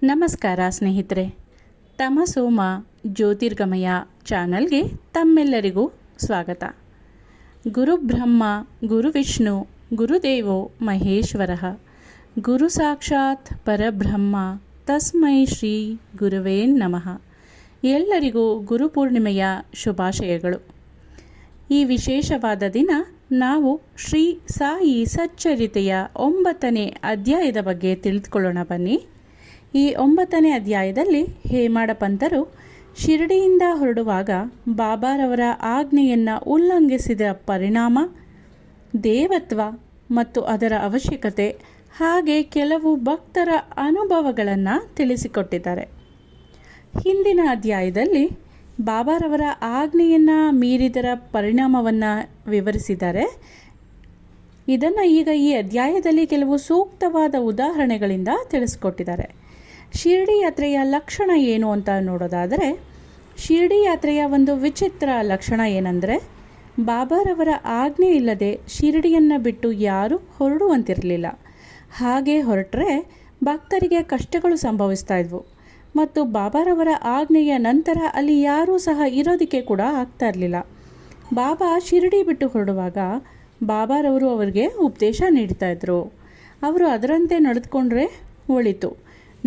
ನಮಸ್ಕಾರ ಸ್ನೇಹಿತರೆ, ತಮಸೋಮ ಜ್ಯೋತಿರ್ಗಮಯ ಚಾನಲ್ಗೆ ತಮ್ಮೆಲ್ಲರಿಗೂ ಸ್ವಾಗತ. ಗುರುಬ್ರಹ್ಮ ಗುರುವಿಷ್ಣು ಗುರುದೇವೋ ಮಹೇಶ್ವರ, ಗುರು ಸಾಕ್ಷಾತ್ ಪರಬ್ರಹ್ಮ ತಸ್ಮೈ ಶ್ರೀ ಗುರುವೇ ನಮಃ. ಎಲ್ಲರಿಗೂ ಗುರುಪೂರ್ಣಿಮೆಯ ಶುಭಾಶಯಗಳು. ಈ ವಿಶೇಷವಾದ ದಿನ ನಾವು ಶ್ರೀ ಸಾಯಿ ಸಚ್ಚರಿತೆಯ 9ನೇ ಅಧ್ಯಾಯದ ಬಗ್ಗೆ ತಿಳಿದುಕೊಳ್ಳೋಣ ಬನ್ನಿ. ಈ 9ನೇ ಅಧ್ಯಾಯದಲ್ಲಿ ಹೇಮಾಡ ಪಂತರು ಶಿರಡಿಯಿಂದ ಹೊರಡುವಾಗ ಬಾಬಾರವರ ಆಜ್ಞೆಯನ್ನು ಉಲ್ಲಂಘಿಸಿದ ಪರಿಣಾಮ, ದೇವತ್ವ ಮತ್ತು ಅದರ ಅವಶ್ಯಕತೆ, ಹಾಗೆ ಕೆಲವು ಭಕ್ತರ ಅನುಭವಗಳನ್ನು ತಿಳಿಸಿಕೊಟ್ಟಿದ್ದಾರೆ. ಹಿಂದಿನ ಅಧ್ಯಾಯದಲ್ಲಿ ಬಾಬಾರವರ ಆಜ್ಞೆಯನ್ನು ಮೀರಿದರ ಪರಿಣಾಮವನ್ನು ವಿವರಿಸಿದ್ದಾರೆ. ಇದನ್ನು ಈಗ ಈ ಅಧ್ಯಾಯದಲ್ಲಿ ಕೆಲವು ಸೂಕ್ತವಾದ ಉದಾಹರಣೆಗಳಿಂದ ತಿಳಿಸಿಕೊಟ್ಟಿದ್ದಾರೆ. ಶಿರಡಿ ಯಾತ್ರೆಯ ಲಕ್ಷಣ ಏನು ಅಂತ ನೋಡೋದಾದರೆ, ಶಿರಡಿ ಯಾತ್ರೆಯ ಒಂದು ವಿಚಿತ್ರ ಲಕ್ಷಣ ಏನಂದರೆ, ಬಾಬಾರವರ ಆಜ್ಞೆ ಇಲ್ಲದೆ ಶಿರಡಿಯನ್ನು ಬಿಟ್ಟು ಯಾರೂ ಹೊರಡುವಂತಿರಲಿಲ್ಲ. ಹಾಗೆ ಹೊರಟರೆ ಭಕ್ತರಿಗೆ ಕಷ್ಟಗಳು ಸಂಭವಿಸ್ತಾ ಇದ್ವು ಮತ್ತು ಬಾಬಾರವರ ಆಜ್ಞೆಯ ನಂತರ ಅಲ್ಲಿ ಯಾರೂ ಸಹ ಇರೋದಕ್ಕೆ ಕೂಡ ಆಗ್ತಾ ಇರಲಿಲ್ಲ. ಬಾಬಾ ಶಿರಡಿ ಬಿಟ್ಟು ಹೊರಡುವಾಗ ಬಾಬಾರವರು ಅವರಿಗೆ ಉಪದೇಶ ನೀಡ್ತಾ ಇದ್ರು. ಅವರು ಅದರಂತೆ ನಡೆದುಕೊಂಡ್ರೆ ಒಳಿತು,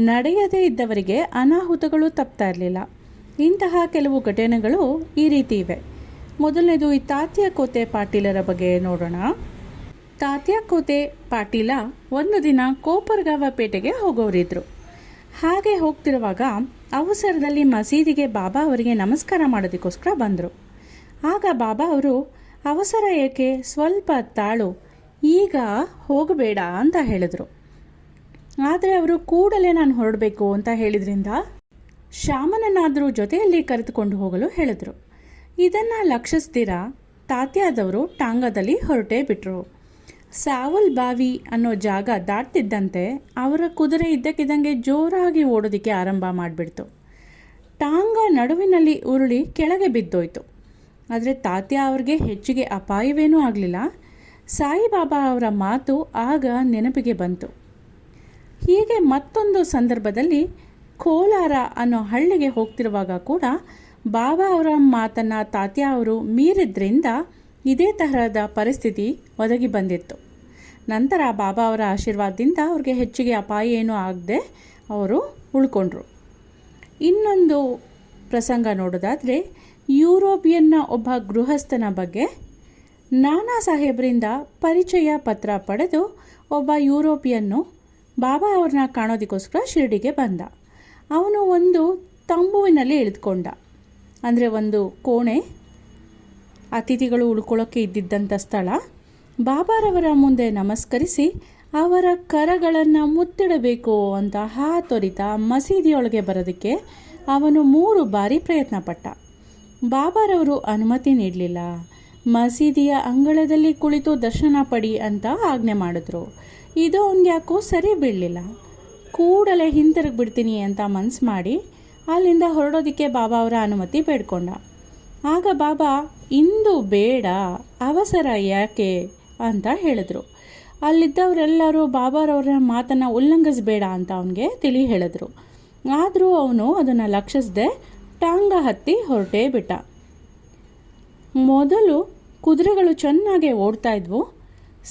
ನಡೆಯದೇ ಇದ್ದವರಿಗೆ ಅನಾಹುತಗಳು ತಪ್ತಾ ಇರಲಿಲ್ಲ. ಇಂತಹ ಕೆಲವು ಘಟನೆಗಳು ಈ ರೀತಿ ಇವೆ. ಮೊದಲನೇದು ಈ ತಾತ್ಯಾಕೋತೆ ಪಾಟೀಲರ ಬಗ್ಗೆ ನೋಡೋಣ. ತಾತ್ಯಾಕೋತೆ ಪಾಟೀಲ ಒಂದು ದಿನ ಕೋಪರ್ಗಾವ ಪೇಟೆಗೆ ಹೋಗೋರಿದ್ರು. ಹಾಗೆ ಹೋಗ್ತಿರುವಾಗ ಅವಸರದಲ್ಲಿ ಮಸೀದಿಗೆ ಬಾಬಾ ಅವರಿಗೆ ನಮಸ್ಕಾರ ಮಾಡೋದಕ್ಕೋಸ್ಕರ ಬಂದರು. ಆಗ ಬಾಬಾ ಅವರು, ಅವಸರ ಏಕೆ, ಸ್ವಲ್ಪ ತಾಳು, ಈಗ ಹೋಗಬೇಡ ಅಂತ ಹೇಳಿದರು. ಆದರೆ ಅವರು ಕೂಡಲೇ ನಾನು ಹೊರಡಬೇಕು ಅಂತ ಹೇಳಿದ್ರಿಂದ ಶ್ಯಾಮನನ್ನಾದರೂ ಜೊತೆಯಲ್ಲಿ ಕರೆದುಕೊಂಡು ಹೋಗಲು ಹೇಳಿದರು. ಇದನ್ನು ಲಕ್ಷಿಸ್ದಿರ ತಾತ್ಯಾದವರು ಟಾಂಗಾದಲ್ಲಿ ಹೊರಟೇ ಬಿಟ್ಟರು. ಸಾವಲ್ ಬಾವಿ ಅನ್ನೋ ಜಾಗ ದಾಟ್ತಿದ್ದಂತೆ ಅವರ ಕುದುರೆ ಇದ್ದಕ್ಕಿದ್ದಂಗೆ ಜೋರಾಗಿ ಓಡೋದಕ್ಕೆ ಆರಂಭ ಮಾಡಿಬಿಡ್ತು. ಟಾಂಗಾ ನಡುವಿನಲ್ಲಿ ಉರುಳಿ ಕೆಳಗೆ ಬಿದ್ದೋಯ್ತು. ಆದರೆ ತಾತ್ಯ ಅವ್ರಿಗೆ ಹೆಚ್ಚಿಗೆ ಅಪಾಯವೇನೂ ಆಗಲಿಲ್ಲ. ಸಾಯಿಬಾಬಾ ಅವರ ಮಾತು ಆಗ ನೆನಪಿಗೆ ಬಂತು. ಹೀಗೆ ಮತ್ತೊಂದು ಸಂದರ್ಭದಲ್ಲಿ ಕೋಲಾರ ಅನ್ನೋ ಹಳ್ಳಿಗೆ ಹೋಗ್ತಿರುವಾಗ ಕೂಡ ಬಾಬಾ ಅವರ ಮಾತನ್ನು ತಾತ್ಯ ಅವರು ಮೀರಿದ್ರಿಂದ ಇದೇ ತರಹದ ಪರಿಸ್ಥಿತಿ ಒದಗಿ ಬಂದಿತ್ತು. ನಂತರ ಬಾಬಾ ಅವರ ಆಶೀರ್ವಾದದಿಂದ ಅವ್ರಿಗೆ ಹೆಚ್ಚಿಗೆ ಅಪಾಯ ಏನೂ ಆಗದೆ ಅವರು ಉಳ್ಕೊಂಡ್ರು. ಇನ್ನೊಂದು ಪ್ರಸಂಗ ನೋಡೋದಾದರೆ, ಯುರೋಪಿಯನ್ನ ಒಬ್ಬ ಗೃಹಸ್ಥನ ಬಗ್ಗೆ ನಾನಾ ಸಾಹೇಬರಿಂದ ಪರಿಚಯ ಪತ್ರ ಪಡೆದು ಒಬ್ಬ ಯುರೋಪಿಯನ್ನು ಬಾಬಾ ಅವ್ರನ್ನ ಕಾಣೋದಕ್ಕೋಸ್ಕರ ಶಿರಡಿಗೆ ಬಂದ. ಅವನು ಒಂದು ತಂಬುವಿನಲ್ಲಿ ಇಳಿದುಕೊಂಡ, ಅಂದರೆ ಒಂದು ಕೋಣೆ, ಅತಿಥಿಗಳು ಉಳ್ಕೊಳ್ಳೋಕ್ಕೆ ಇದ್ದಿದ್ದಂಥ ಸ್ಥಳ. ಬಾಬಾರವರ ಮುಂದೆ ನಮಸ್ಕರಿಸಿ ಅವರ ಕರಗಳನ್ನು ಮುತ್ತಿಡಬೇಕು ಅಂತ ಹಾತೊರಿತ ಮಸೀದಿಯೊಳಗೆ ಬರೋದಕ್ಕೆ ಅವನು 3 ಬಾರಿ ಪ್ರಯತ್ನ ಪಟ್ಟ. ಬಾಬಾರವರು ಅನುಮತಿ ನೀಡಲಿಲ್ಲ. ಮಸೀದಿಯ ಅಂಗಳದಲ್ಲಿ ಕುಳಿತು ದರ್ಶನ ಪಡಿ ಅಂತ ಆಜ್ಞೆ ಮಾಡಿದ್ರು. ಇದು ಅವ್ನಿಗೆ ಯಾಕೋ ಸರಿ ಬೀಳಲಿಲ್ಲ. ಕೂಡಲೇ ಹಿಂತಿರುಗಿ ಬಿಡ್ತೀನಿ ಅಂತ ಮನಸ್ಸು ಮಾಡಿ ಅಲ್ಲಿಂದ ಹೊರಡೋದಕ್ಕೆ ಬಾಬಾ ಅವರ ಅನುಮತಿ ಬೇಡ್ಕೊಂಡ. ಆಗ ಬಾಬಾ, ಇಂದು ಬೇಡ, ಅವಸರ ಯಾಕೆ ಅಂತ ಹೇಳಿದ್ರು. ಅಲ್ಲಿದ್ದವರೆಲ್ಲರೂ ಬಾಬಾರವರ ಮಾತನ್ನು ಉಲ್ಲಂಘಿಸಬೇಡ ಅಂತ ಅವನಿಗೆ ತಿಳಿ ಹೇಳಿದ್ರು. ಆದರೂ ಅವನು ಅದನ್ನು ಲಕ್ಷಿಸದೆ ಟಾಂಗ ಹತ್ತಿ ಹೊರಟೇ ಬಿಟ್ಟ. ಮೊದಲು ಕುದುರೆಗಳು ಚೆನ್ನಾಗಿ ಓಡ್ತಾ ಇದ್ವು.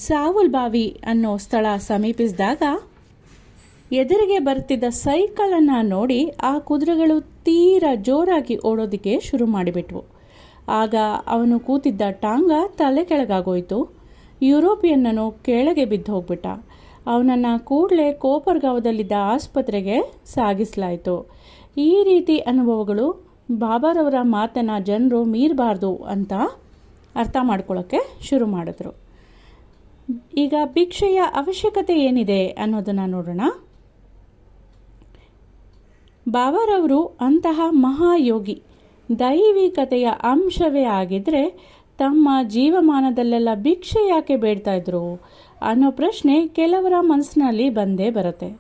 ಸಾವಲ್ ಬಾವಿ ಅನ್ನೋ ಸ್ಥಳ ಸಮೀಪಿಸಿದಾಗ ಎದುರಿಗೆ ಬರ್ತಿದ್ದ ಸೈಕಲನ್ನು ನೋಡಿ ಆ ಕುದುರೆಗಳು ತೀರಾ ಜೋರಾಗಿ ಓಡೋದಕ್ಕೆ ಶುರು ಮಾಡಿಬಿಟ್ವು. ಆಗ ಅವನು ಕೂತಿದ್ದ ಟಾಂಗ ತಲೆ ಕೆಳಗಾಗೋಯ್ತು. ಯುರೋಪಿಯನ್ನನು ಕೆಳಗೆ ಬಿದ್ದು ಹೋಗ್ಬಿಟ್ಟ. ಅವನನ್ನು ಕೂಡಲೇ ಕೋಪರ್ಗಾವದಲ್ಲಿದ್ದ ಆಸ್ಪತ್ರೆಗೆ ಸಾಗಿಸಲಾಯಿತು. ಈ ರೀತಿ ಅನುಭವಗಳು ಬಾಬಾರವರ ಮಾತನ್ನು ಜನರು ಮೀರಬಾರ್ದು ಅಂತ ಅರ್ಥ ಮಾಡ್ಕೊಳ್ಳೋಕ್ಕೆ ಶುರು ಮಾಡಿದ್ರು. ಈಗ ಭಿಕ್ಷೆಯ ಅವಶ್ಯಕತೆ ಏನಿದೆ ಅನ್ನೋದನ್ನು ನೋಡೋಣ. ಬಾಬಾರವರು ಅಂತಹ ಮಹಾಯೋಗಿ, ದೈವಿಕತೆಯ ಅಂಶವೇ ಆಗಿದ್ದರೆ ತಮ್ಮ ಜೀವಮಾನದಲ್ಲೆಲ್ಲ ಭಿಕ್ಷೆ ಯಾಕೆ ಬೇಡ್ತಾ ಇದ್ರು ಅನ್ನೋ ಪ್ರಶ್ನೆ ಕೆಲವರ ಮನಸ್ಸಿನಲ್ಲಿ ಬಂದೇ ಬರುತ್ತೆ.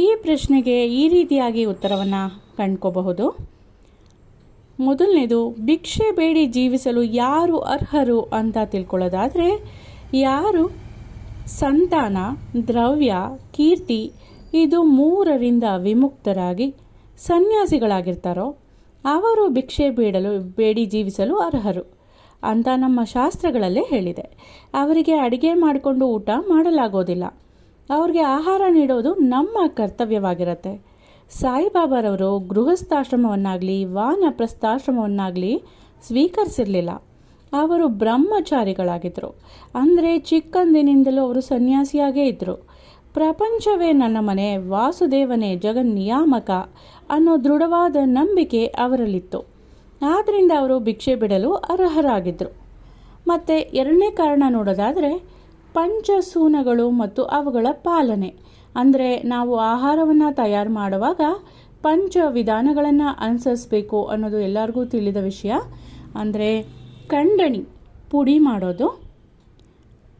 ಈ ಪ್ರಶ್ನೆಗೆ ಈ ರೀತಿಯಾಗಿ ಉತ್ತರವನ್ನು ಕಂಡ್ಕೋಬಹುದು. ಮೊದಲನೇದು, ಭಿಕ್ಷೆ ಬೇಡಿ ಜೀವಿಸಲು ಯಾರು ಅರ್ಹರು ಅಂತ ತಿಳ್ಕೊಳ್ಳೋದಾದರೆ, ಯಾರು ಸಂತಾನ, ದ್ರವ್ಯ, ಕೀರ್ತಿ, ಇದು 3ರಿಂದ ವಿಮುಕ್ತರಾಗಿ ಸನ್ಯಾಸಿಗಳಾಗಿರ್ತಾರೋ ಅವರು ಭಿಕ್ಷೆ ಬೇಡಿ ಜೀವಿಸಲು ಅರ್ಹರು ಅಂತ ನಮ್ಮ ಶಾಸ್ತ್ರಗಳಲ್ಲೇ ಹೇಳಿದೆ. ಅವರಿಗೆ ಅಡಿಗೆ ಮಾಡಿಕೊಂಡು ಊಟ ಮಾಡಲಾಗೋದಿಲ್ಲ. ಅವ್ರಿಗೆ ಆಹಾರ ನೀಡೋದು ನಮ್ಮ ಕರ್ತವ್ಯವಾಗಿರುತ್ತೆ. ಸಾಯಿಬಾಬಾರವರು ಗೃಹಸ್ಥಾಶ್ರಮವನ್ನಾಗಲಿ ವಾನಪ್ರಸ್ಥಾಶ್ರಮವನ್ನಾಗಲಿ ಸ್ವೀಕರಿಸಿರಲಿಲ್ಲ. ಅವರು ಬ್ರಹ್ಮಚಾರಿಗಳಾಗಿದ್ದರು. ಅಂದರೆ ಚಿಕ್ಕಂದಿನಿಂದಲೂ ಅವರು ಸನ್ಯಾಸಿಯಾಗೇ ಇದ್ದರು. ಪ್ರಪಂಚವೇ ನನ್ನ ಮನೆ, ವಾಸುದೇವನೇ ಜಗನ್ನಿಯಾಮಕ ಅನ್ನೋ ದೃಢವಾದ ನಂಬಿಕೆ ಅವರಲ್ಲಿತ್ತು. ಆದ್ದರಿಂದ ಅವರು ಭಿಕ್ಷೆ ಬಿಡಲು ಅರ್ಹರಾಗಿದ್ದರು. ಮತ್ತು 2ನೇ ಕಾರಣ ನೋಡೋದಾದರೆ ಪಂಚಸೂನಗಳು ಮತ್ತು ಅವುಗಳ ಪಾಲನೆ. ಅಂದರೆ ನಾವು ಆಹಾರವನ್ನು ತಯಾರು ಮಾಡುವಾಗ ಪಂಚ ವಿಧಾನಗಳನ್ನು ಅನುಸರಿಸಬೇಕು ಅನ್ನೋದು ಎಲ್ಲರಿಗೂ ತಿಳಿದ ವಿಷಯ. ಅಂದರೆ ಕಂಡಣಿ ಪುಡಿ ಮಾಡೋದು,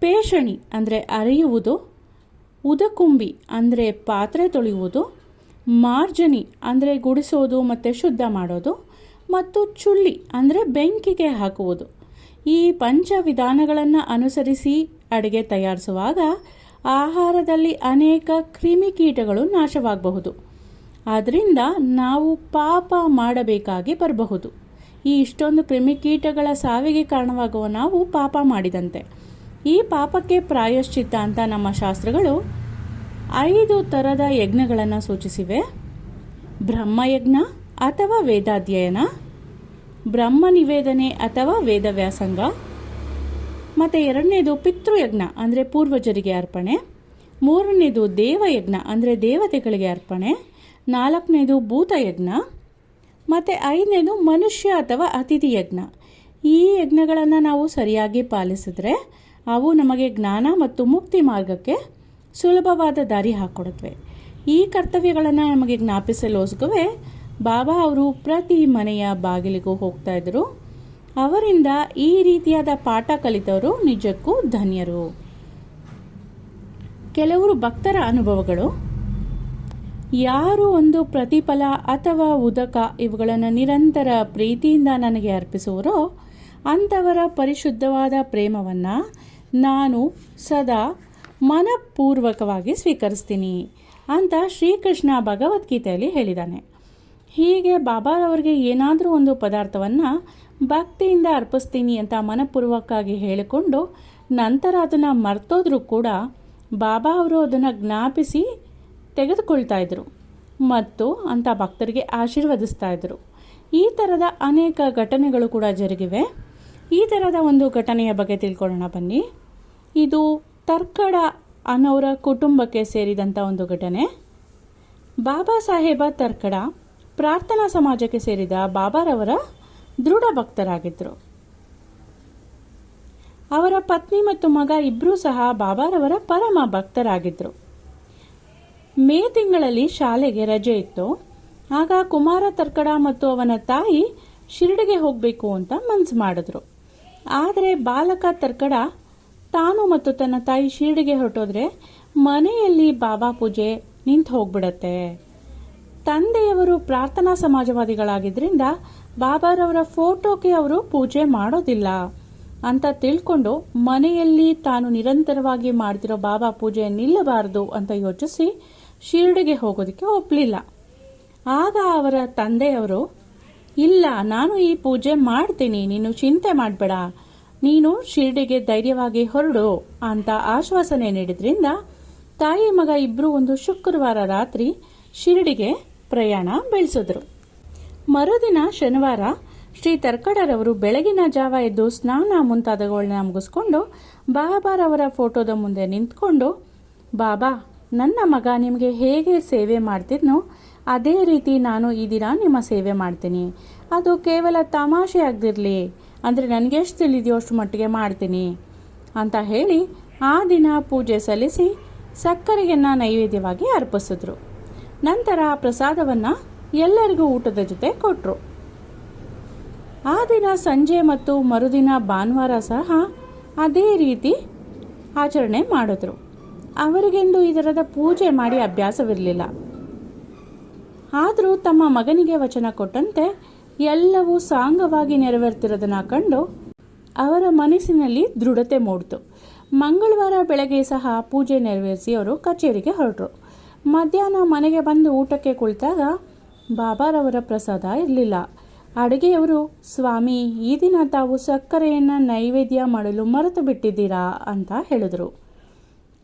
ಪೇಷಣಿ ಅಂದರೆ ಅರೆಯುವುದು, ಉದಕುಂಬಿ ಅಂದರೆ ಪಾತ್ರೆ ತೊಳೆಯುವುದು, ಮಾರ್ಜನಿ ಅಂದರೆ ಗುಡಿಸೋದು ಮತ್ತು ಶುದ್ಧ ಮಾಡೋದು, ಮತ್ತು ಚುಳ್ಳಿ ಅಂದರೆ ಬೆಂಕಿಗೆ ಹಾಕುವುದು. ಈ ಪಂಚ ವಿಧಾನಗಳನ್ನು ಅನುಸರಿಸಿ ಅಡುಗೆ ತಯಾರಿಸುವಾಗ ಆಹಾರದಲ್ಲಿ ಅನೇಕ ಕ್ರಿಮಿಕೀಟಗಳು ನಾಶವಾಗಬಹುದು. ಆದ್ದರಿಂದ ನಾವು ಪಾಪ ಮಾಡಬೇಕಾಗಿ ಬರಬಹುದು. ಈ ಇಷ್ಟೊಂದು ಕ್ರಿಮಿಕೀಟಗಳ ಸಾವಿಗೆ ಕಾರಣವಾಗುವ ನಾವು ಪಾಪ ಮಾಡಿದಂತೆ. ಈ ಪಾಪಕ್ಕೆ ಪ್ರಾಯಶ್ಚಿತ್ತ ಅಂತ ನಮ್ಮ ಶಾಸ್ತ್ರಗಳು 5 ಥರದ ಯಜ್ಞಗಳನ್ನು ಸೂಚಿಸಿವೆ. ಬ್ರಹ್ಮಯಜ್ಞ ಅಥವಾ ವೇದಾಧ್ಯಯನ, ಬ್ರಹ್ಮ ನಿವೇದನೆ ಅಥವಾ ವೇದವ್ಯಾಸಂಗ, ಮತ್ತು 2ನೇದು ಪಿತೃಯಜ್ಞ ಅಂದರೆ ಪೂರ್ವಜರಿಗೆ ಅರ್ಪಣೆ, 3ನೇದು ದೇವಯಜ್ಞ ಅಂದರೆ ದೇವತೆಗಳಿಗೆ ಅರ್ಪಣೆ, 4ನೇದು ಭೂತಯಜ್ಞ, ಮತ್ತು 5ನೇದು ಮನುಷ್ಯ ಅಥವಾ ಅತಿಥಿ ಯಜ್ಞ. ಈ ಯಜ್ಞಗಳನ್ನು ನಾವು ಸರಿಯಾಗಿ ಪಾಲಿಸಿದ್ರೆ ಅವು ನಮಗೆ ಜ್ಞಾನ ಮತ್ತು ಮುಕ್ತಿ ಮಾರ್ಗಕ್ಕೆ ಸುಲಭವಾದ ದಾರಿ ಹಾಕ್ಕೊಡುತ್ತವೆ. ಈ ಕರ್ತವ್ಯಗಳನ್ನು ನಮಗೆ ಜ್ಞಾಪಿಸಲೋಸ್ಕವೇ ಬಾಬಾ ಅವರು ಪ್ರತಿ ಮನೆಯ ಬಾಗಿಲಿಗೂ ಹೋಗ್ತಾ ಇದ್ದರು. ಅವರಿಂದ ಈ ರೀತಿಯಾದ ಪಾಠ ಕಲಿತವರು ನಿಜಕ್ಕೂ ಧನ್ಯರು. ಕೆಲವರು ಭಕ್ತರ ಅನುಭವಗಳು. ಯಾರು ಒಂದು ಪ್ರತಿಫಲ ಅಥವಾ ಉದಕ ಇವುಗಳನ್ನು ನಿರಂತರ ಪ್ರೀತಿಯಿಂದ ನನಗೆ ಅರ್ಪಿಸುವರೋ ಅಂಥವರ ಪರಿಶುದ್ಧವಾದ ಪ್ರೇಮವನ್ನು ನಾನು ಸದಾ ಮನಪೂರ್ವಕವಾಗಿ ಸ್ವೀಕರಿಸ್ತೀನಿ ಅಂತ ಶ್ರೀಕೃಷ್ಣ ಭಗವದ್ಗೀತೆಯಲ್ಲಿ ಹೇಳಿದ್ದಾನೆ. ಹೀಗೆ ಬಾಬಾರವರಿಗೆ ಏನಾದರೂ ಒಂದು ಪದಾರ್ಥವನ್ನು ಭಕ್ತಿಯಿಂದ ಅರ್ಪಿಸ್ತೀನಿ ಅಂತ ಮನಪೂರ್ವಕವಾಗಿ ಹೇಳಿಕೊಂಡು ನಂತರ ಅದನ್ನು ಮರ್ತೋದ್ರೂ ಕೂಡ ಬಾಬಾ ಅವರು ಅದನ್ನು ಜ್ಞಾಪಿಸಿ ತೆಗೆದುಕೊಳ್ತಾ ಇದ್ರು ಮತ್ತು ಅಂಥ ಭಕ್ತರಿಗೆ ಆಶೀರ್ವದಿಸ್ತಾ ಇದ್ರು. ಈ ಥರದ ಅನೇಕ ಘಟನೆಗಳು ಕೂಡ ಜರುಗಿವೆ. ಈ ಥರದ ಒಂದು ಘಟನೆಯ ಬಗ್ಗೆ ತಿಳ್ಕೊಳ್ಳೋಣ ಬನ್ನಿ. ಇದು ತರ್ಕಡ ಅನ್ನೋರ ಕುಟುಂಬಕ್ಕೆ ಸೇರಿದಂಥ ಒಂದು ಘಟನೆ. ಬಾಬಾ ಸಾಹೇಬ ತರ್ಕಡ ಪ್ರಾರ್ಥನಾ ಸಮಾಜಕ್ಕೆ ಸೇರಿದ ಬಾಬಾರವರ ದೃಢ ಭಕ್ತರಾಗಿದ್ದರು. ಅವರ ಪತ್ನಿ ಮತ್ತು ಮಗ ಇಬ್ಬರೂ ಸಹ ಬಾಬಾರವರ ಪರಮ ಭಕ್ತರಾಗಿದ್ದರು. ಮೇ ತಿಂಗಳಲ್ಲಿ ಶಾಲೆಗೆ ರಜೆ ಇತ್ತು. ಆಗ ಕುಮಾರ ತರ್ಕಡ ಮತ್ತು ಅವನ ತಾಯಿ ಶಿರಡಿಗೆ ಹೋಗಬೇಕು ಅಂತ ಮನಸ್ಸು ಮಾಡಿದ್ರು. ಆದರೆ ಬಾಲಕ ತರ್ಕಡ ತಾನು ಮತ್ತು ತನ್ನ ತಾಯಿ ಶಿರಡಿಗೆ ಹೊರಟೋದ್ರೆ ಮನೆಯಲ್ಲಿ ಬಾಬಾ ಪೂಜೆ ನಿಂತು ಹೋಗ್ಬಿಡತ್ತೆ. ತಂದೆಯವರು ಪ್ರಾರ್ಥನಾ ಸಮಾಜವಾದಿಗಳಾಗಿದ್ದರಿಂದ ಬಾಬಾರವರ ಫೋಟೋಗೆ ಅವರು ಪೂಜೆ ಮಾಡೋದಿಲ್ಲ ಅಂತ ತಿಳ್ಕೊಂಡು ಮನೆಯಲ್ಲಿ ತಾನು ನಿರಂತರವಾಗಿ ಮಾಡ್ತಿರೋ ಬಾಬಾ ಪೂಜೆ ನಿಲ್ಲಬಾರದು ಅಂತ ಯೋಚಿಸಿ ಶಿರಡಿಗೆ ಹೋಗೋದಕ್ಕೆ ಒಪ್ಪಲಿಲ್ಲ. ಆಗ ಅವರ ತಂದೆಯವರು, ಇಲ್ಲ, ನಾನು ಈ ಪೂಜೆ ಮಾಡ್ತೀನಿ, ನೀನು ಚಿಂತೆ ಮಾಡಬೇಡ, ನೀನು ಶಿರಡಿಗೆ ಧೈರ್ಯವಾಗಿ ಹೊರಡು ಅಂತ ಆಶ್ವಾಸನೆ ನೀಡಿದ್ರಿಂದ ತಾಯಿ ಮಗ ಇಬ್ಬರು ಒಂದು ಶುಕ್ರವಾರ ರಾತ್ರಿ ಶಿರಡಿಗೆ ಪ್ರಯಾಣ ಬೆಳೆಸಿದ್ರು. ಮರುದಿನ ಶನಿವಾರ ಶ್ರೀ ತರ್ಕಡರವರು ಬೆಳಗಿನ ಜಾವ ಎದ್ದು ಸ್ನಾನ ಮುಂತಾದವುಗಳನ್ನ ಮುಗಿಸ್ಕೊಂಡು ಬಾಬಾರವರ ಫೋಟೋದ ಮುಂದೆ ನಿಂತ್ಕೊಂಡು, ಬಾಬಾ, ನನ್ನ ಮಗ ನಿಮಗೆ ಹೇಗೆ ಸೇವೆ ಮಾಡ್ತಿದ್ನೋ ಅದೇ ರೀತಿ ನಾನು ಈ ದಿನ ನಿಮ್ಮ ಸೇವೆ ಮಾಡ್ತೀನಿ. ಅದು ಕೇವಲ ತಮಾಷೆ ಆಗದಿರಲಿ, ಅಂದರೆ ನನಗೆಷ್ಟು ತಿಳಿದೆಯೋ ಅಷ್ಟು ಮಟ್ಟಿಗೆ ಮಾಡ್ತೀನಿ ಅಂತ ಹೇಳಿ ಆ ದಿನ ಪೂಜೆ ಸಲ್ಲಿಸಿ ಸಕ್ಕರೆಯನ್ನು ನೈವೇದ್ಯವಾಗಿ ಅರ್ಪಿಸಿದ್ರು. ನಂತರ ಪ್ರಸಾದವನ್ನು ಎಲ್ಲರಿಗೂ ಊಟದ ಜೊತೆ ಕೊಟ್ಟರು. ಆ ದಿನ ಸಂಜೆ ಮತ್ತು ಮರುದಿನ ಭಾನುವಾರ ಸಹ ಅದೇ ರೀತಿ ಆಚರಣೆ ಮಾಡಿದ್ರು. ಅವರಿಗೆಂದು ಈ ಥರದ ಪೂಜೆ ಮಾಡಿ ಅಭ್ಯಾಸವಿರಲಿಲ್ಲ. ಆದರೂ ತಮ್ಮ ಮಗನಿಗೆ ವಚನ ಕೊಟ್ಟಂತೆ ಎಲ್ಲವೂ ಸಾಂಗವಾಗಿ ನೆರವೇರ್ತಿರೋದನ್ನು ಕಂಡು ಅವರ ಮನಸ್ಸಿನಲ್ಲಿ ದೃಢತೆ ಮೂಡಿತು. ಮಂಗಳವಾರ ಬೆಳಗ್ಗೆ ಸಹ ಪೂಜೆ ನೆರವೇರಿಸಿ ಅವರು ಕಚೇರಿಗೆ ಹೊರಟರು. ಮಧ್ಯಾಹ್ನ ಮನೆಗೆ ಬಂದು ಊಟಕ್ಕೆ ಕುಳಿತಾಗ ಬಾಬಾರವರ ಪ್ರಸಾದ ಇರಲಿಲ್ಲ. ಅಡುಗೆಯವರು, ಸ್ವಾಮಿ, ಈ ದಿನ ತಾವು ಸಕ್ಕರೆಯನ್ನು ನೈವೇದ್ಯ ಮಾಡಲು ಮರೆತು ಬಿಟ್ಟಿದ್ದೀರಾ ಅಂತ ಹೇಳಿದರು.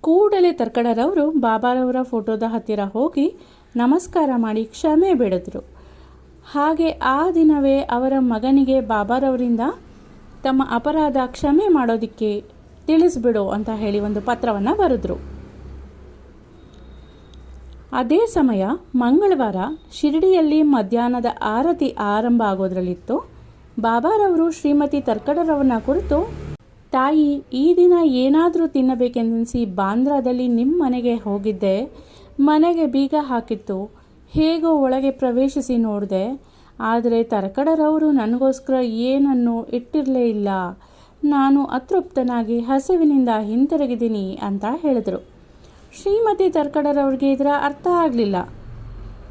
ಕೂಡಲೇ ತರ್ಕಡರವರು ಬಾಬಾರವರ ಫೋಟೋದ ಹತ್ತಿರ ಹೋಗಿ ನಮಸ್ಕಾರ ಮಾಡಿ ಕ್ಷಮೆ ಬೇಡಿದ್ರು. ಹಾಗೆ ಆ ದಿನವೇ ಅವರ ಮಗನಿಗೆ ಬಾಬಾರವರಿಂದ ತಮ್ಮ ಅಪರಾಧ ಕ್ಷಮೆ ಮಾಡೋದಕ್ಕೆ ತಿಳಿಸ್ಬಿಡು ಅಂತ ಹೇಳಿ ಒಂದು ಪತ್ರವನ್ನು ಬರೆದ್ರು. ಅದೇ ಸಮಯ ಮಂಗಳವಾರ ಶಿರಡಿಯಲ್ಲಿ ಮಧ್ಯಾಹ್ನದ ಆರತಿ ಆರಂಭ ಆಗೋದ್ರಲ್ಲಿತ್ತು. ಬಾಬಾರವರು ಶ್ರೀಮತಿ ತರ್ಕಡರವನ್ನ ಕುರಿತು, ತಾಯಿ, ಈ ದಿನ ಏನಾದರೂ ತಿನ್ನಬೇಕೆಂದೆನಿಸಿ ಬಾಂದ್ರಾದಲ್ಲಿ ನಿಮ್ಮ ಮನೆಗೆ ಹೋಗಿದ್ದೆ. ಮನೆಗೆ ಬೀಗ ಹಾಕಿತ್ತು. ಹೇಗೋ ಒಳಗೆ ಪ್ರವೇಶಿಸಿ ನೋಡಿದೆ. ಆದರೆ ತರ್ಕಡರವರು ನನಗೋಸ್ಕರ ಏನನ್ನೂ ಇಟ್ಟಿರಲೇ ಇಲ್ಲ. ನಾನು ಅತೃಪ್ತನಾಗಿ ಹಸಿವಿನಿಂದ ಹಿಂತಿರುಗಿದ್ದೀನಿ ಅಂತ ಹೇಳಿದರು. ಶ್ರೀಮತಿ ತರ್ಕಡರವ್ರಿಗೆ ಇದರ ಅರ್ಥ ಆಗಲಿಲ್ಲ.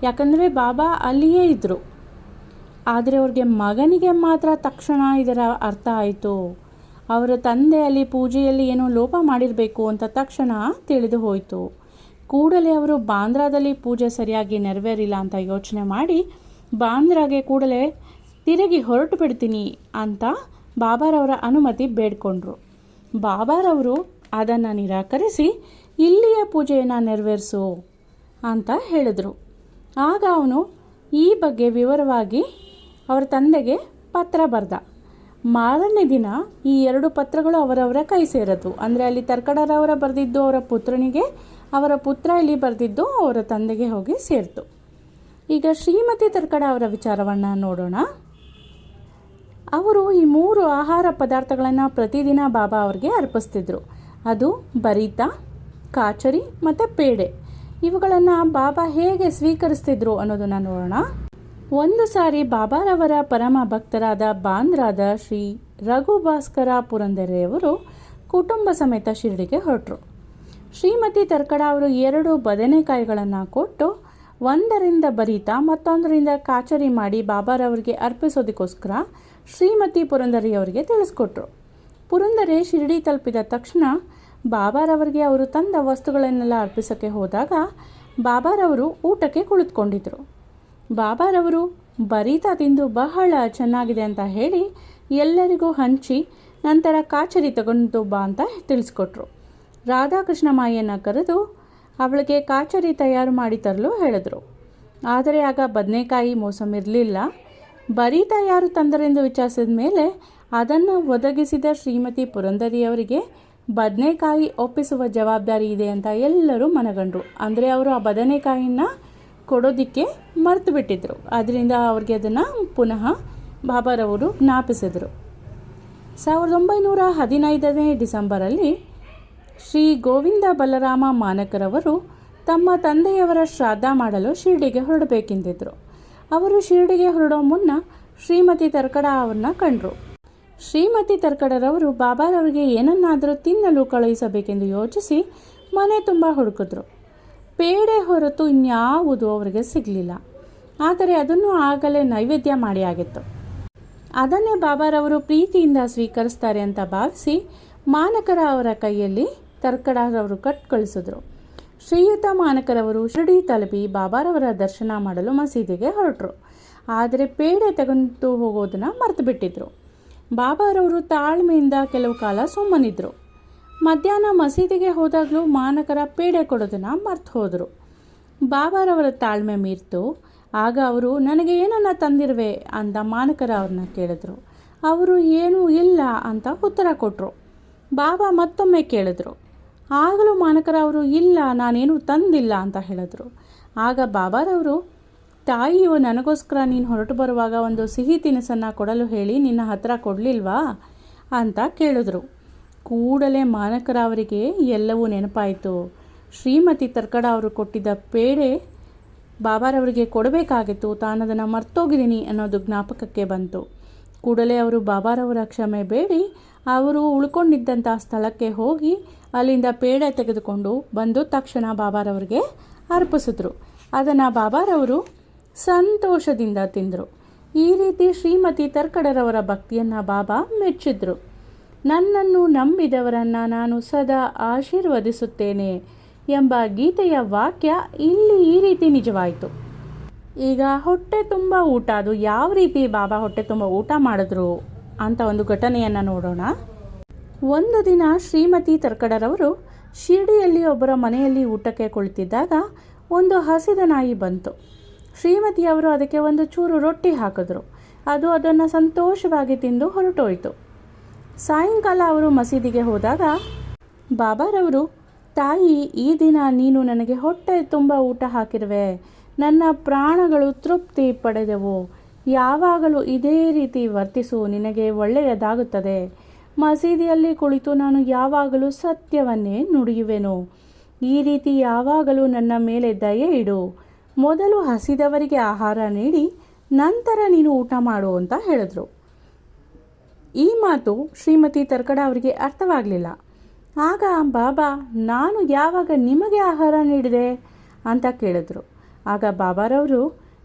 ಯಾಕಂದರೆ ಬಾಬಾ ಅಲ್ಲಿಯೇ ಇದ್ದರು. ಆದರೆ ಅವ್ರಿಗೆ ಮಗನಿಗೆ ಮಾತ್ರ ತಕ್ಷಣ ಇದರ ಅರ್ಥ ಆಯಿತು. ಅವರ ತಂದೆ ಅಲ್ಲಿ ಪೂಜೆಯಲ್ಲಿ ಏನೋ ಲೋಪ ಮಾಡಿರಬೇಕು ಅಂತ ತಕ್ಷಣ ತಿಳಿದು ಹೋಯಿತು. ಕೂಡಲೇ ಅವರು ಬಾಂದ್ರಾದಲ್ಲಿ ಪೂಜೆ ಸರಿಯಾಗಿ ನೆರವೇರಿಲ್ಲ ಅಂತ ಯೋಚನೆ ಮಾಡಿ ಬಾಂದ್ರಾಗೆ ಕೂಡಲೇ ತಿರುಗಿ ಹೊರಟು ಬಿಡ್ತೀನಿ ಅಂತ ಬಾಬಾರವರ ಅನುಮತಿ ಬೇಡ್ಕೊಂಡ್ರು. ಬಾಬಾರವರು ಅದನ್ನು ನಿರಾಕರಿಸಿ ಇಲ್ಲಿಯ ಪೂಜೆಯನ್ನು ನೆರವೇರಿಸು ಅಂತ ಹೇಳಿದರು. ಆಗ ಅವನು ಈ ಬಗ್ಗೆ ವಿವರವಾಗಿ ಅವರ ತಂದೆಗೆ ಪತ್ರ ಬರೆದ. ಮಾರನೇ ದಿನ ಈ 2 ಪತ್ರಗಳು ಅವರವರ ಕೈ ಸೇರಿತು. ಅಂದರೆ ಅಲ್ಲಿ ತರ್ಕಡರವರ ಬರೆದಿದ್ದು ಅವರ ಪುತ್ರನಿಗೆ, ಅವರ ಪುತ್ರ ಇಲ್ಲಿ ಬರೆದಿದ್ದು ಅವರ ತಂದೆಗೆ ಹೋಗಿ ಸೇರಿತು. ಈಗ ಶ್ರೀಮತಿ ತರ್ಕಡ ಅವರ ವಿಚಾರವನ್ನು ನೋಡೋಣ. ಅವರು ಈ 3 ಆಹಾರ ಪದಾರ್ಥಗಳನ್ನು ಪ್ರತಿದಿನ ಬಾಬಾ ಅವರಿಗೆ ಅರ್ಪಿಸ್ತಿದ್ರು. ಅದು ಬರೀತ, ಕಾಚರಿ ಮತ್ತು ಪೇಡೆ. ಇವುಗಳನ್ನು ಬಾಬಾ ಹೇಗೆ ಸ್ವೀಕರಿಸ್ತಿದ್ರು ಅನ್ನೋದನ್ನು ನೋಡೋಣ. ಒಂದು ಸಾರಿ ಬಾಬಾರವರ ಪರಮ ಭಕ್ತರಾದ ಬಾಂದ್ರಾದ ಶ್ರೀ ರಘುಭಾಸ್ಕರ ಪುರಂದರೆಯವರು ಕುಟುಂಬ ಸಮೇತ ಶಿರಡಿಗೆ ಹೊರಟರು. ಶ್ರೀಮತಿ ತರ್ಕಡ ಅವರು 2 ಬದನೆಕಾಯಿಗಳನ್ನು ಕೊಟ್ಟು ಒಂದರಿಂದ ಬರೀತ ಮತ್ತೊಂದರಿಂದ ಕಾಚರಿ ಮಾಡಿ ಬಾಬಾರವರಿಗೆ ಅರ್ಪಿಸೋದಕ್ಕೋಸ್ಕರ ಶ್ರೀಮತಿ ಪುರಂದರಿಯವರಿಗೆ ತಿಳಿಸ್ಕೊಟ್ರು. ಪುರಂದರೆ ಶಿರಡಿ ತಲುಪಿದ ತಕ್ಷಣ ಬಾಬಾರವರಿಗೆ ಅವರು ತಂದ ವಸ್ತುಗಳನ್ನೆಲ್ಲ ಅರ್ಪಿಸೋಕ್ಕೆ ಹೋದಾಗ ಬಾಬಾರವರು ಊಟಕ್ಕೆ ಕುಳಿತುಕೊಂಡಿದ್ರು. ಬಾಬಾರವರು ಬರೀತ ತಿಂದು ಬಹಳ ಚೆನ್ನಾಗಿದೆ ಅಂತ ಹೇಳಿ ಎಲ್ಲರಿಗೂ ಹಂಚಿ ನಂತರ ಕಾಚರಿ ತಗೊಂಡು ಬಾ ಅಂತ ತಿಳಿಸ್ಕೊಟ್ರು. ರಾಧಾಕೃಷ್ಣ ಮಾಯಿಯನ್ನು ಕರೆದು ಅವಳಿಗೆ ಕಾಚರಿ ತಯಾರು ಮಾಡಿ ತರಲು ಹೇಳಿದ್ರು. ಆದರೆ ಆಗ ಬದನೆಕಾಯಿ ಮೋಸಮ್ ಇರಲಿಲ್ಲ. ಬರೀತ ಯಾರು ತಂದರೆಂದು ವಿಚಾರಿಸಿದ ಮೇಲೆ ಅದನ್ನು ಒದಗಿಸಿದ ಶ್ರೀಮತಿ ಪುರಂದರಿಯವರಿಗೆ ಬದನೆಕಾಯಿ ಒಪ್ಪಿಸುವ ಜವಾಬ್ದಾರಿ ಇದೆ ಅಂತ ಎಲ್ಲರೂ ಮನಗಂಡ್ರು. ಅಂದರೆ ಅವರು ಆ ಬದನೆಕಾಯಿನ ಕೊಡೋದಕ್ಕೆ ಮರೆತು ಬಿಟ್ಟಿದ್ರು. ಅದರಿಂದ ಅವ್ರಿಗೆ ಅದನ್ನು ಪುನಃ ಬಾಬಾರವರು ಜ್ಞಾಪಿಸಿದರು. 1915 ಡಿಸೆಂಬರಲ್ಲಿ ಶ್ರೀ ಗೋವಿಂದ ಬಲರಾಮ ಮಾನಕರವರು ತಮ್ಮ ತಂದೆಯವರ ಶ್ರಾದ್ದ ಮಾಡಲು ಶಿರಡಿಗೆ ಹೊರಡಬೇಕೆಂದಿದ್ರು. ಅವರು ಶಿರಡಿಗೆ ಹೊರಡೋ ಮುನ್ನ ಶ್ರೀಮತಿ ತರ್ಕಡ ಅವ್ರನ್ನ ಕಂಡ್ರು. ಶ್ರೀಮತಿ ತರ್ಕಡರವರು ಬಾಬಾರವರಿಗೆ ಏನನ್ನಾದರೂ ತಿನ್ನಲು ಕಳುಹಿಸಬೇಕೆಂದು ಯೋಚಿಸಿ ಮನೆ ತುಂಬ ಹುಡುಕಿದ್ರು. ಪೇಡೆ ಹೊರತು ಇನ್ಯಾವುದು ಅವರಿಗೆ ಸಿಗಲಿಲ್ಲ. ಆದರೆ ಅದನ್ನು ಆಗಲೇ ನೈವೇದ್ಯ ಮಾಡಿ ಆಗಿತ್ತು. ಅದನ್ನೇ ಬಾಬಾರವರು ಪ್ರೀತಿಯಿಂದ ಸ್ವೀಕರಿಸ್ತಾರೆ ಅಂತ ಭಾವಿಸಿ ಮಾನಕರ ಅವರ ಕೈಯಲ್ಲಿ ತರ್ಕಡರವರು ಕಳಿಸಿದ್ರು. ಶ್ರೀಯುತ ಮಾನಕರವರು ಶಿರಡಿ ತಲುಪಿ ಬಾಬಾರವರ ದರ್ಶನ ಮಾಡಲು ಮಸೀದಿಗೆ ಹೊರಟರು. ಆದರೆ ಪೇಡೆ ತೆಗೆದು ಹೋಗೋದನ್ನು ಮರೆತು ಬಿಟ್ಟಿದ್ರು. ಬಾಬಾರವರು ತಾಳ್ಮೆಯಿಂದ ಕೆಲವು ಕಾಲ ಸುಮ್ಮನಿದ್ರು. ಮಧ್ಯಾಹ್ನ ಮಸೀದಿಗೆ ಹೋದಾಗಲೂ ಮಾನಕರ ಪೇಡೆ ಕೊಡೋದನ್ನು ಮರ್ತು ಹೋದರು. ಬಾಬಾರವರ ತಾಳ್ಮೆ ಮೀರ್ತು. ಆಗ ಅವರು ನನಗೆ ಏನನ್ನ ತಂದಿರುವೆ ಅಂತ ಮಾನಕರ ಅವ್ರನ್ನ ಕೇಳಿದ್ರು. ಅವರು ಏನೂ ಇಲ್ಲ ಅಂತ ಉತ್ತರ ಕೊಟ್ಟರು. ಬಾಬಾ ಮತ್ತೊಮ್ಮೆ ಕೇಳಿದ್ರು. ಆಗಲೂ ಮಾನಕರ ಅವರು ಇಲ್ಲ, ನಾನೇನು ತಂದಿಲ್ಲ ಅಂತ ಹೇಳಿದ್ರು. ಆಗ ಬಾಬಾರವರು, ತಾಯಿಯು ನನಗೋಸ್ಕರ ನೀನು ಹೊರಟು ಬರುವಾಗ ಒಂದು ಸಿಹಿ ತಿನಿಸನ್ನು ಕೊಡಲು ಹೇಳಿ ನಿನ್ನ ಹತ್ರ ಕೊಡಲಿಲ್ವಾ ಅಂತ ಕೇಳಿದ್ರು. ಕೂಡಲೇ ಮಾನಕರ ಅವರಿಗೆ ಎಲ್ಲವೂ ನೆನಪಾಯಿತು. ಶ್ರೀಮತಿ ತರ್ಕಡ ಅವರು ಕೊಟ್ಟಿದ್ದ ಪೇಡೆ ಬಾಬಾರವರಿಗೆ ಕೊಡಬೇಕಾಗಿತ್ತು, ತಾನದನ್ನು ಮರ್ತೋಗಿದ್ದೀನಿ ಅನ್ನೋದು ಜ್ಞಾಪಕಕ್ಕೆ ಬಂತು. ಕೂಡಲೇ ಅವರು ಬಾಬಾರವರ ಕ್ಷಮೆ ಬೇಡಿ ಅವರು ಉಳ್ಕೊಂಡಿದ್ದಂಥ ಸ್ಥಳಕ್ಕೆ ಹೋಗಿ ಅಲ್ಲಿಂದ ಪೇಡೆ ತೆಗೆದುಕೊಂಡು ಬಂದು ತಕ್ಷಣ ಬಾಬಾರವರಿಗೆ ಅರ್ಪಿಸಿದ್ರು. ಅದನ್ನು ಬಾಬಾರವರು ಸಂತೋಷದಿಂದ ತಿಂದರು. ಈ ರೀತಿ ಶ್ರೀಮತಿ ತರ್ಕಡರವರ ಭಕ್ತಿಯನ್ನು ಬಾಬಾ ಮೆಚ್ಚಿದ್ರು. ನನ್ನನ್ನು ನಂಬಿದವರನ್ನು ನಾನು ಸದಾ ಆಶೀರ್ವದಿಸುತ್ತೇನೆ. ಎಂಬ ಗೀತೆಯ ವಾಕ್ಯ ಇಲ್ಲಿ ಈ ರೀತಿ ನಿಜವಾಯಿತು. ಈಗ ಹೊಟ್ಟೆ ತುಂಬ ಊಟ, ಅದು ಯಾವ ರೀತಿ ಬಾಬಾ ಹೊಟ್ಟೆ ತುಂಬ ಊಟ ಮಾಡಿದ್ರು ಅಂತ ಒಂದು ಘಟನೆಯನ್ನು ನೋಡೋಣ. ಒಂದು ದಿನ ಶ್ರೀಮತಿ ತರ್ಕಡರವರು ಶಿರ್ಡಿಯಲ್ಲಿ ಒಬ್ಬರ ಮನೆಯಲ್ಲಿ ಊಟಕ್ಕೆ ಕುಳಿತಿದ್ದಾಗ ಒಂದು ಹಸಿದ ನಾಯಿ ಬಂತು. ಶ್ರೀಮತಿಯವರು ಅದಕ್ಕೆ ಒಂದು ಚೂರು ರೊಟ್ಟಿ ಹಾಕಿದ್ರು. ಅದು ಅದನ್ನು ಸಂತೋಷವಾಗಿ ತಿಂದು ಹೊರಟೋಯ್ತು. ಸಾಯಂಕಾಲ ಅವರು ಮಸೀದಿಗೆ ಹೋದಾಗ ಬಾಬಾರವರು, ತಾಯಿ, ಈ ದಿನ ನೀನು ನನಗೆ ಹೊಟ್ಟೆ ತುಂಬ ಊಟ ಹಾಕಿರುವೆ, ನನ್ನ ಪ್ರಾಣಗಳು ತೃಪ್ತಿ ಪಡೆದವು, ಯಾವಾಗಲೂ ಇದೇ ರೀತಿ ವರ್ತಿಸು, ನಿನಗೆ ಒಳ್ಳೆಯದಾಗುತ್ತದೆ. ಮಸೀದಿಯಲ್ಲಿ ಕುಳಿತು ನಾನು ಯಾವಾಗಲೂ ಸತ್ಯವನ್ನೇ ನುಡಿಯುವೆನು. ಈ ರೀತಿ ಯಾವಾಗಲೂ ನನ್ನ ಮೇಲೆ ದಯೆ ಇಡು. ಮೊದಲು ಹಸಿದವರಿಗೆ ಆಹಾರ ನೀಡಿ ನಂತರ ನೀನು ಊಟ ಮಾಡು ಅಂತ ಹೇಳಿದ್ರು. ಈ ಮಾತು ಶ್ರೀಮತಿ ತರ್ಕಡ ಅವರಿಗೆ ಅರ್ಥವಾಗಲಿಲ್ಲ. ಆಗ ಬಾಬಾ, ನಾನು ಯಾವಾಗ ನಿಮಗೆ ಆಹಾರ ನೀಡಿದೆ ಅಂತ ಕೇಳಿದ್ರು. ಆಗ ಬಾಬಾರವರು,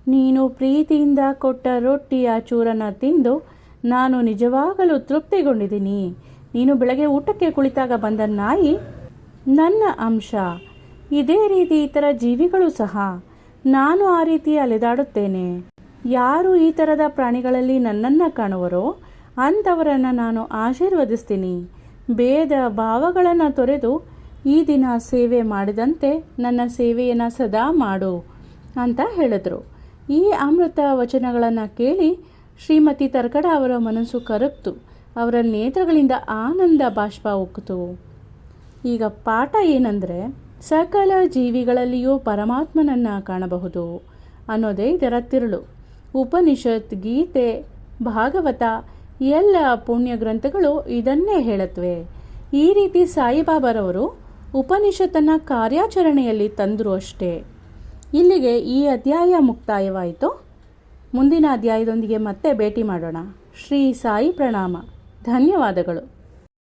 ನೀನು ಪ್ರೀತಿಯಿಂದ ಕೊಟ್ಟ ರೊಟ್ಟಿಯ ಚೂರನ್ನು ತಿಂದು ನಾನು ನಿಜವಾಗಲೂ ತೃಪ್ತಿಗೊಂಡಿದ್ದೀನಿ. ನೀನು ಬೆಳಗ್ಗೆ ಊಟಕ್ಕೆ ಕುಳಿತಾಗ ಬಂದ ನಾಯಿ ನನ್ನ ಅಂಶ. ಇದೇ ರೀತಿ ಇತರ ಜೀವಿಗಳು ಸಹ. ನಾನು ಆ ರೀತಿ ಅಲೆದಾಡುತ್ತೇನೆ. ಯಾರು ಈ ಥರದ ಪ್ರಾಣಿಗಳಲ್ಲಿ ನನ್ನನ್ನು ಕಾಣುವರೋ ಅಂಥವರನ್ನು ನಾನು ಆಶೀರ್ವದಿಸ್ತೀನಿ. ಭೇದ ಭಾವಗಳನ್ನು ತೊರೆದು ಈ ದಿನ ಸೇವೆ ಮಾಡಿದಂತೆ ನನ್ನ ಸೇವೆಯನ್ನು ಸದಾ ಮಾಡು ಅಂತ ಹೇಳಿದ್ರು. ಈ ಅಮೃತ ವಚನಗಳನ್ನು ಕೇಳಿ ಶ್ರೀಮತಿ ತರ್ಕಡ ಅವರ ಮನಸ್ಸು ಕರಗ್ತು. ಅವರ ನೇತ್ರಗಳಿಂದ ಆನಂದ ಬಾಷ್ಪ ಉಕ್ಕಿತು. ಈಗ ಪಾಠ ಏನಂದರೆ, ಸಕಲ ಜೀವಿಗಳಲ್ಲಿಯೂ ಪರಮಾತ್ಮನನ್ನು ಕಾಣಬಹುದು ಅನ್ನೋದೇ ಇದರ ತಿರುಳು. ಉಪನಿಷತ್, ಗೀತೆ, ಭಾಗವತ ಎಲ್ಲ ಪುಣ್ಯ ಗ್ರಂಥಗಳು ಇದನ್ನೇ ಹೇಳುತ್ತವೆ. ಈ ರೀತಿ ಸಾಯಿಬಾಬಾರವರು ಉಪನಿಷತ್ತನ್ನು ಕಾರ್ಯಾಚರಣೆಯಲ್ಲಿ ತಂದರು ಅಷ್ಟೇ. ಇಲ್ಲಿಗೆ ಈ ಅಧ್ಯಾಯ ಮುಕ್ತಾಯವಾಯಿತು. ಮುಂದಿನ ಅಧ್ಯಾಯದೊಂದಿಗೆ ಮತ್ತೆ ಭೇಟಿ ಮಾಡೋಣ. ಶ್ರೀ ಸಾಯಿ ಪ್ರಣಾಮ. ಧನ್ಯವಾದಗಳು.